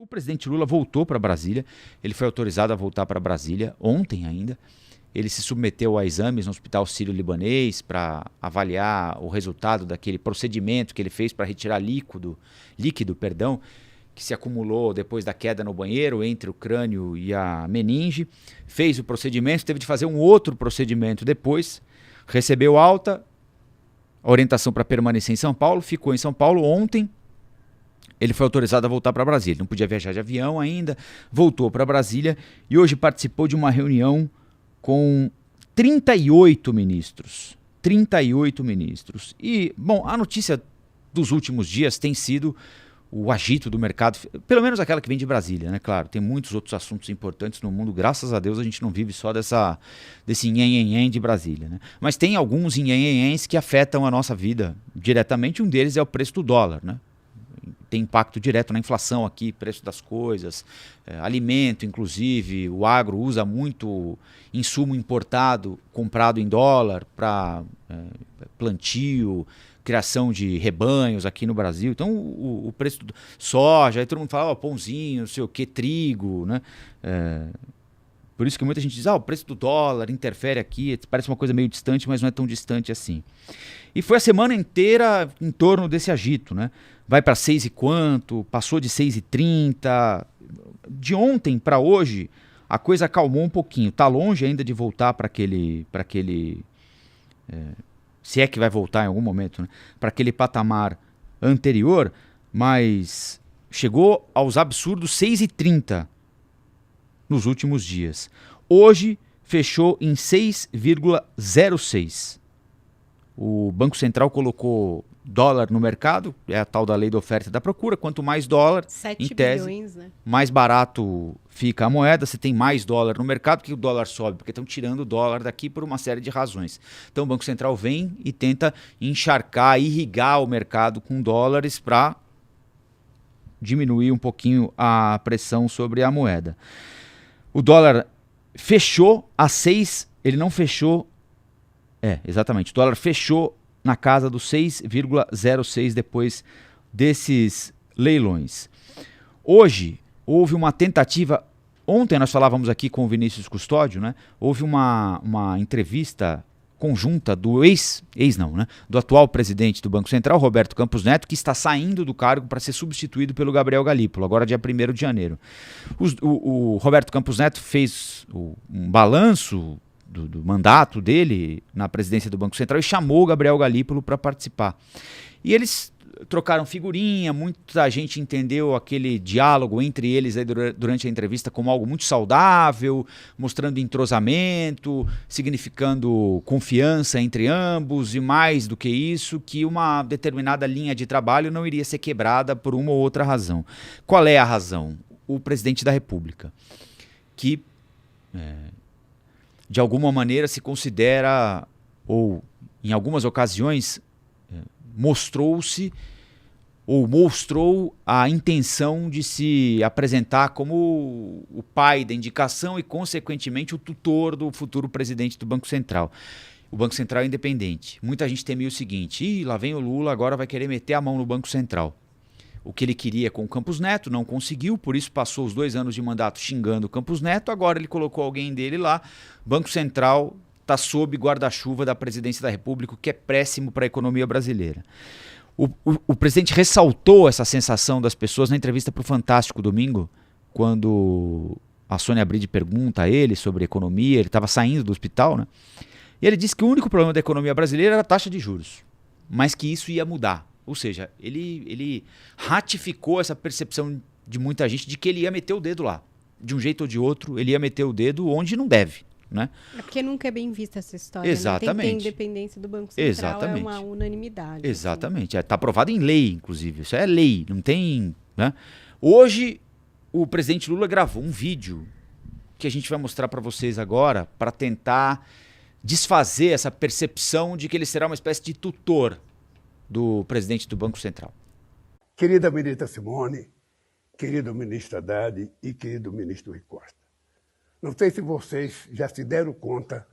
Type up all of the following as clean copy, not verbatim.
O presidente Lula voltou para Brasília, ele foi autorizado a voltar para Brasília ontem ainda. Ele se submeteu a exames no Hospital Sírio-Libanês para avaliar o resultado daquele procedimento que ele fez para retirar líquido, que se acumulou depois da queda no banheiro entre o crânio e a meninge. Fez o procedimento, teve de fazer um outro procedimento depois, recebeu alta, orientação para permanecer em São Paulo, ficou em São Paulo ontem. Ele foi autorizado a voltar para Brasília, não podia viajar de avião ainda, voltou para Brasília e hoje participou de uma reunião com 38 ministros. 38 ministros. E, bom, a notícia dos últimos dias tem sido o agito do mercado, pelo menos aquela que vem de Brasília, né? Claro, tem muitos outros assuntos importantes no mundo, graças a Deus a gente não vive só desse nhen-nhen-nhen de Brasília, né? Mas tem alguns nhen-nhen-nhens que afetam a nossa vida diretamente, um deles é o preço do dólar, né? Tem impacto direto na inflação aqui, preço das coisas, alimento inclusive, o agro usa muito insumo importado, comprado em dólar para plantio, criação de rebanhos aqui no Brasil. Então o preço do soja, aí todo mundo fala pãozinho, não sei o que, trigo, né? Por isso que muita gente diz, o preço do dólar interfere aqui, parece uma coisa meio distante, mas não é tão distante assim. E foi a semana inteira em torno desse agito, né? Vai para 6 e quanto, passou de 6,30. De ontem para hoje, a coisa acalmou um pouquinho. Está longe ainda de voltar para aquele se é que vai voltar em algum momento, né? Para aquele patamar anterior, mas chegou aos absurdos 6,30 nos últimos dias. Hoje fechou em 6,06. O Banco Central colocou dólar no mercado, é a tal da lei da oferta e da procura. Quanto mais dólar, 7 em tese, bilhões, né? mais barato fica a moeda. Você tem mais dólar no mercado, porque o dólar sobe, porque estão tirando o dólar daqui por uma série de razões. Então o Banco Central vem e tenta encharcar, irrigar o mercado com dólares para diminuir um pouquinho a pressão sobre a moeda. O dólar fechou a 6, ele não fechou. Exatamente. O dólar fechou na casa dos 6,06 depois desses leilões. Hoje, houve uma tentativa. Ontem nós falávamos aqui com o Vinícius Custódio, né? Houve uma entrevista conjunta do do atual presidente do Banco Central, Roberto Campos Neto, que está saindo do cargo para ser substituído pelo Gabriel Galípolo, agora dia 1º de janeiro. O Roberto Campos Neto fez um balanço do mandato dele na presidência do Banco Central e chamou o Gabriel Galípolo para participar. E eles trocaram figurinha, muita gente entendeu aquele diálogo entre eles aí durante a entrevista como algo muito saudável, mostrando entrosamento, significando confiança entre ambos e mais do que isso, que uma determinada linha de trabalho não iria ser quebrada por uma ou outra razão. Qual é a razão? O presidente da República, que de alguma maneira se considera, ou em algumas ocasiões mostrou a intenção de se apresentar como o pai da indicação e, consequentemente, o tutor do futuro presidente do Banco Central. O Banco Central é independente. Muita gente temia o seguinte, lá vem o Lula, agora vai querer meter a mão no Banco Central. O que ele queria com o Campos Neto, não conseguiu, por isso passou os 2 anos de mandato xingando o Campos Neto, agora ele colocou alguém dele lá. Banco Central está sob guarda-chuva da presidência da República, o que é péssimo para a economia brasileira. O presidente ressaltou essa sensação das pessoas na entrevista para o Fantástico domingo, quando a Sônia Bride pergunta a ele sobre economia, ele estava saindo do hospital, né? E ele disse que o único problema da economia brasileira era a taxa de juros, mas que isso ia mudar. Ou seja, ele ratificou essa percepção de muita gente de que ele ia meter o dedo lá. De um jeito ou de outro, ele ia meter o dedo onde não deve, né? É porque nunca é bem vista essa história. Exatamente. Né? Tem independência do Banco Central, Exatamente. É uma unanimidade. Exatamente. Está aprovado em lei, inclusive. Isso é lei, não tem... Né? Hoje, o presidente Lula gravou um vídeo que a gente vai mostrar para vocês agora para tentar desfazer essa percepção de que ele será uma espécie de tutor do presidente do Banco Central. Querida ministra Simone, querido ministro Haddad e querido ministro Rui Costa. Não sei se vocês já se deram conta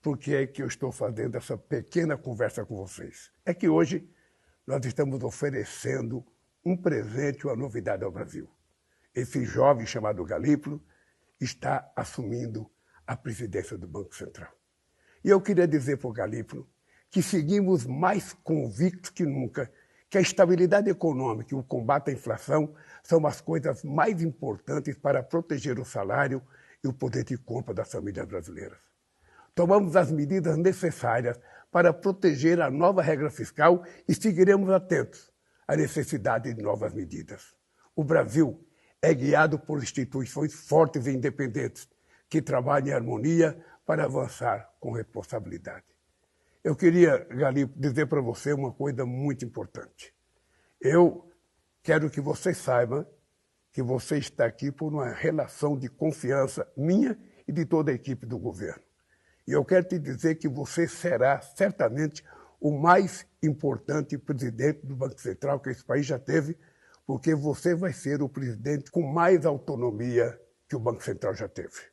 por que é que eu estou fazendo essa pequena conversa com vocês. É que hoje nós estamos oferecendo um presente, uma novidade ao Brasil. esse jovem chamado Galípolo está assumindo a presidência do Banco Central. E eu queria dizer para o Galípolo que seguimos mais convictos que nunca que a estabilidade econômica e o combate à inflação são as coisas mais importantes para proteger o salário e o poder de compra das famílias brasileiras. Tomamos as medidas necessárias para proteger a nova regra fiscal e seguiremos atentos à necessidade de novas medidas. O Brasil é guiado por instituições fortes e independentes que trabalham em harmonia para avançar com responsabilidade. Eu queria, Galípolo, dizer para você uma coisa muito importante. Eu quero que você saiba que você está aqui por uma relação de confiança minha e de toda a equipe do governo. E eu quero te dizer que você será certamente o mais importante presidente do Banco Central que esse país já teve, porque você vai ser o presidente com mais autonomia que o Banco Central já teve.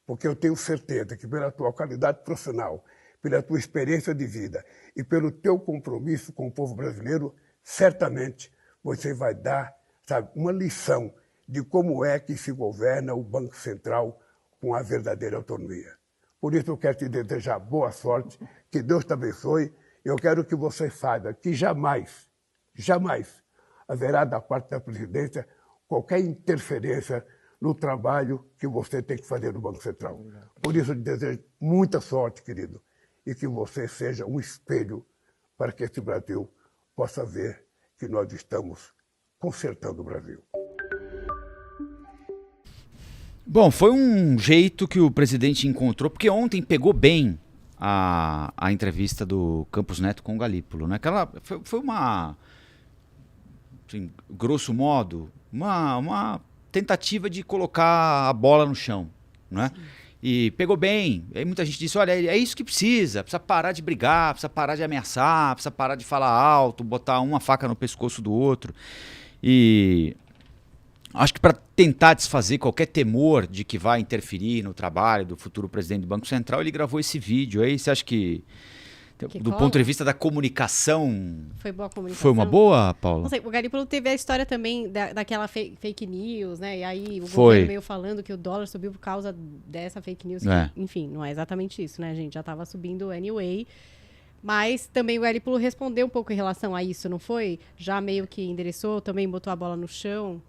Porque eu tenho certeza que pela tua qualidade profissional, pela tua experiência de vida e pelo teu compromisso com o povo brasileiro, certamente você vai dar, sabe, uma lição de como é que se governa o Banco Central com a verdadeira autonomia. Por isso eu quero te desejar boa sorte, que Deus te abençoe. Eu quero que você saiba que jamais haverá da parte da presidência qualquer interferência no trabalho que você tem que fazer no Banco Central. Por isso eu te desejo muita sorte, querido, e que você seja um espelho para que esse Brasil possa ver que nós estamos consertando o Brasil. Bom, foi um jeito que o presidente encontrou, porque ontem pegou bem a entrevista do Campos Neto com o Galípolo, né? Foi uma, assim, grosso modo, uma tentativa de colocar a bola no chão, né? E pegou bem. Aí muita gente disse, olha, é isso que precisa parar de brigar, precisa parar de ameaçar, precisa parar de falar alto, botar uma faca no pescoço do outro. E acho que para tentar desfazer qualquer temor de que vai interferir no trabalho do futuro presidente do Banco Central, ele gravou esse vídeo. Aí você acha que do ponto de vista da comunicação, foi boa a comunicação? Foi uma boa, Paula? Não sei, o Galípolo teve a história também daquela fake news, né? E aí o governo veio falando que o dólar subiu por causa dessa fake news. Que, enfim, não é exatamente isso, né, gente? Já estava subindo anyway. Mas também o Galípolo respondeu um pouco em relação a isso, não foi? Já meio que endereçou, também botou a bola no chão.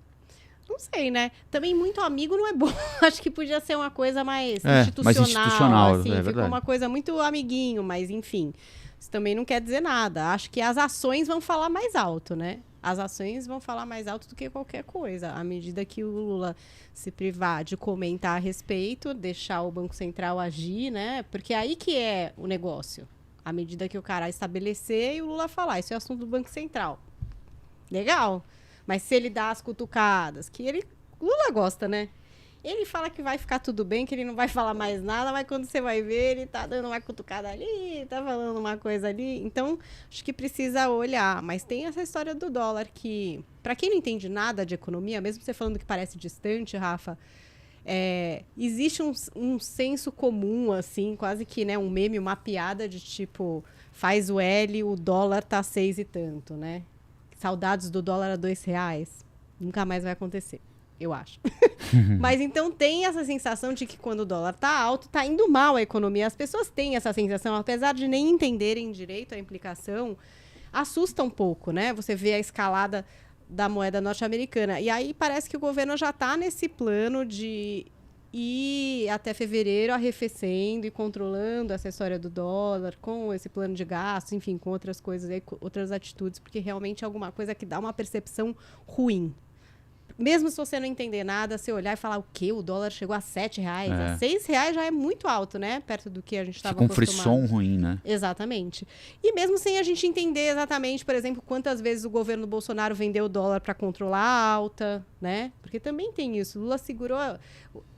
Não sei, né? Também muito amigo não é bom. Acho que podia ser uma coisa mais institucional. Assim, ficou uma coisa muito amiguinho, mas enfim. Isso também não quer dizer nada. Acho que as ações vão falar mais alto, né? As ações vão falar mais alto do que qualquer coisa. À medida que o Lula se privar de comentar a respeito, deixar o Banco Central agir, né? Porque aí que é o negócio. À medida que o cara estabelecer e o Lula falar, isso é assunto do Banco Central. Legal. Mas se ele dá as cutucadas, Lula gosta, né? Ele fala que vai ficar tudo bem, que ele não vai falar mais nada, mas quando você vai ver, ele tá dando uma cutucada ali, tá falando uma coisa ali. Então, acho que precisa olhar. Mas tem essa história do dólar que, para quem não entende nada de economia, mesmo você falando que parece distante, Rafa, existe um senso comum, assim, quase que, né, um meme, uma piada de tipo, faz o L, o dólar tá 6 e tanto, né? Saudades do dólar a R$2. Nunca mais vai acontecer, eu acho. Mas então tem essa sensação de que quando o dólar tá alto, tá indo mal a economia. As pessoas têm essa sensação, apesar de nem entenderem direito a implicação, assusta um pouco, né? Você vê a escalada da moeda norte-americana. E aí parece que o governo já tá nesse plano de ir até fevereiro arrefecendo e controlando essa história do dólar, com esse plano de gasto, enfim, com outras coisas, aí, outras atitudes, porque realmente é alguma coisa que dá uma percepção ruim. Mesmo se você não entender nada, você olhar e falar o quê? O dólar chegou a R$7, a R$6 já é muito alto, né? Perto do que a gente estava acostumado. Fica um frisson ruim, né? Exatamente. E mesmo sem a gente entender exatamente, por exemplo, quantas vezes o governo Bolsonaro vendeu o dólar para controlar a alta, né? Porque também tem isso. Lula segurou,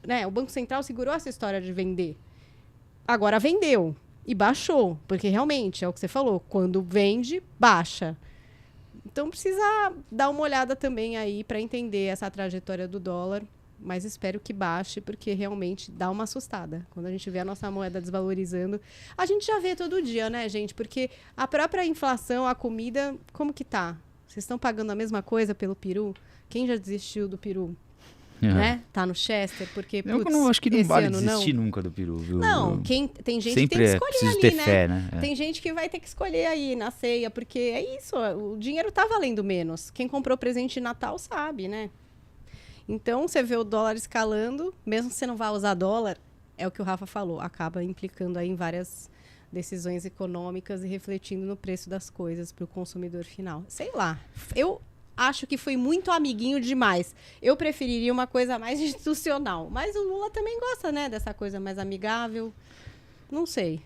né? O Banco Central segurou essa história de vender. Agora vendeu e baixou, porque realmente é o que você falou, quando vende, baixa. Então precisa dar uma olhada também aí para entender essa trajetória do dólar, mas espero que baixe, porque realmente dá uma assustada. Quando a gente vê a nossa moeda desvalorizando, a gente já vê todo dia, né, gente? Porque a própria inflação, a comida, como que tá? Vocês estão pagando a mesma coisa pelo peru? Quem já desistiu do peru? né? Tá no Chester, porque, eu não acho que não vale desistir não. nunca do peru, viu? Não, tem gente sempre que tem que escolher ali, ter né? Fé, né? Tem gente que vai ter que escolher aí na ceia, porque é isso, o dinheiro tá valendo menos. Quem comprou presente de Natal sabe, né? Então, você vê o dólar escalando, mesmo que você não vá usar dólar, é o que o Rafa falou, acaba implicando aí em várias decisões econômicas e refletindo no preço das coisas para o consumidor final. Sei lá, eu acho que foi muito amiguinho demais. Eu preferiria uma coisa mais institucional, mas o Lula também gosta, né, dessa coisa mais amigável. Não sei.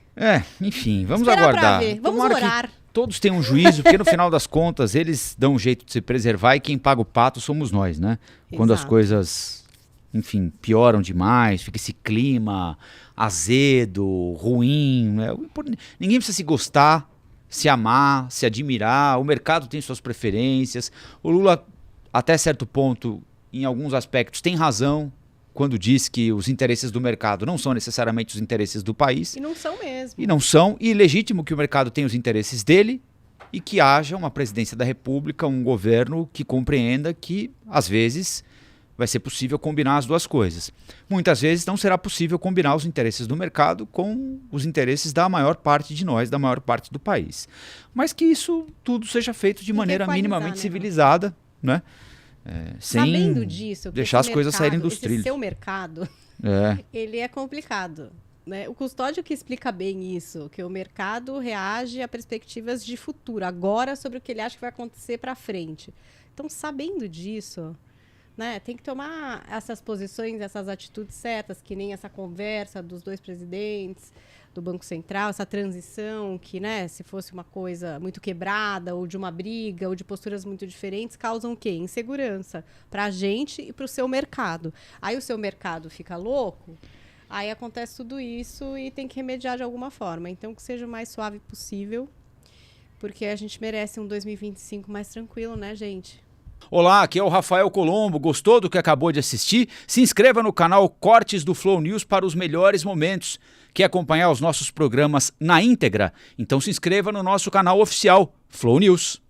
Enfim, vamos esperar aguardar. Pra ver. Vamos orar. Todos têm um juízo, porque no final das contas eles dão um jeito de se preservar e quem paga o pato somos nós, né? Exato. Quando as coisas, enfim, pioram demais, fica esse clima azedo, ruim, né? Ninguém precisa se gostar, se amar, se admirar, o mercado tem suas preferências. O Lula, até certo ponto, em alguns aspectos, tem razão quando diz que os interesses do mercado não são necessariamente os interesses do país. E não são mesmo. E não são, e legítimo que o mercado tenha os interesses dele e que haja uma presidência da República, um governo que compreenda que, às vezes, vai ser possível combinar as duas coisas. Muitas vezes não será possível combinar os interesses do mercado com os interesses da maior parte de nós, da maior parte do país. Mas que isso tudo seja feito de maneira minimamente civilizada, né? Sem sabendo disso, deixar as coisas saírem dos trilhos. O seu mercado, ele é complicado. Né? O Custódio que explica bem isso, que o mercado reage a perspectivas de futuro, agora sobre o que ele acha que vai acontecer para frente. Então, sabendo disso, né, tem que tomar essas posições, essas atitudes certas, que nem essa conversa dos dois presidentes do Banco Central, essa transição que, né, se fosse uma coisa muito quebrada, ou de uma briga, ou de posturas muito diferentes, causam o quê? Insegurança para a gente e para o seu mercado. Aí o seu mercado fica louco, aí acontece tudo isso e tem que remediar de alguma forma. Então, que seja o mais suave possível, porque a gente merece um 2025 mais tranquilo, né, gente? Olá, aqui é o Rafael Colombo. Gostou do que acabou de assistir? Se inscreva no canal Cortes do Flow News para os melhores momentos. Quer acompanhar os nossos programas na íntegra? Então se inscreva no nosso canal oficial, Flow News.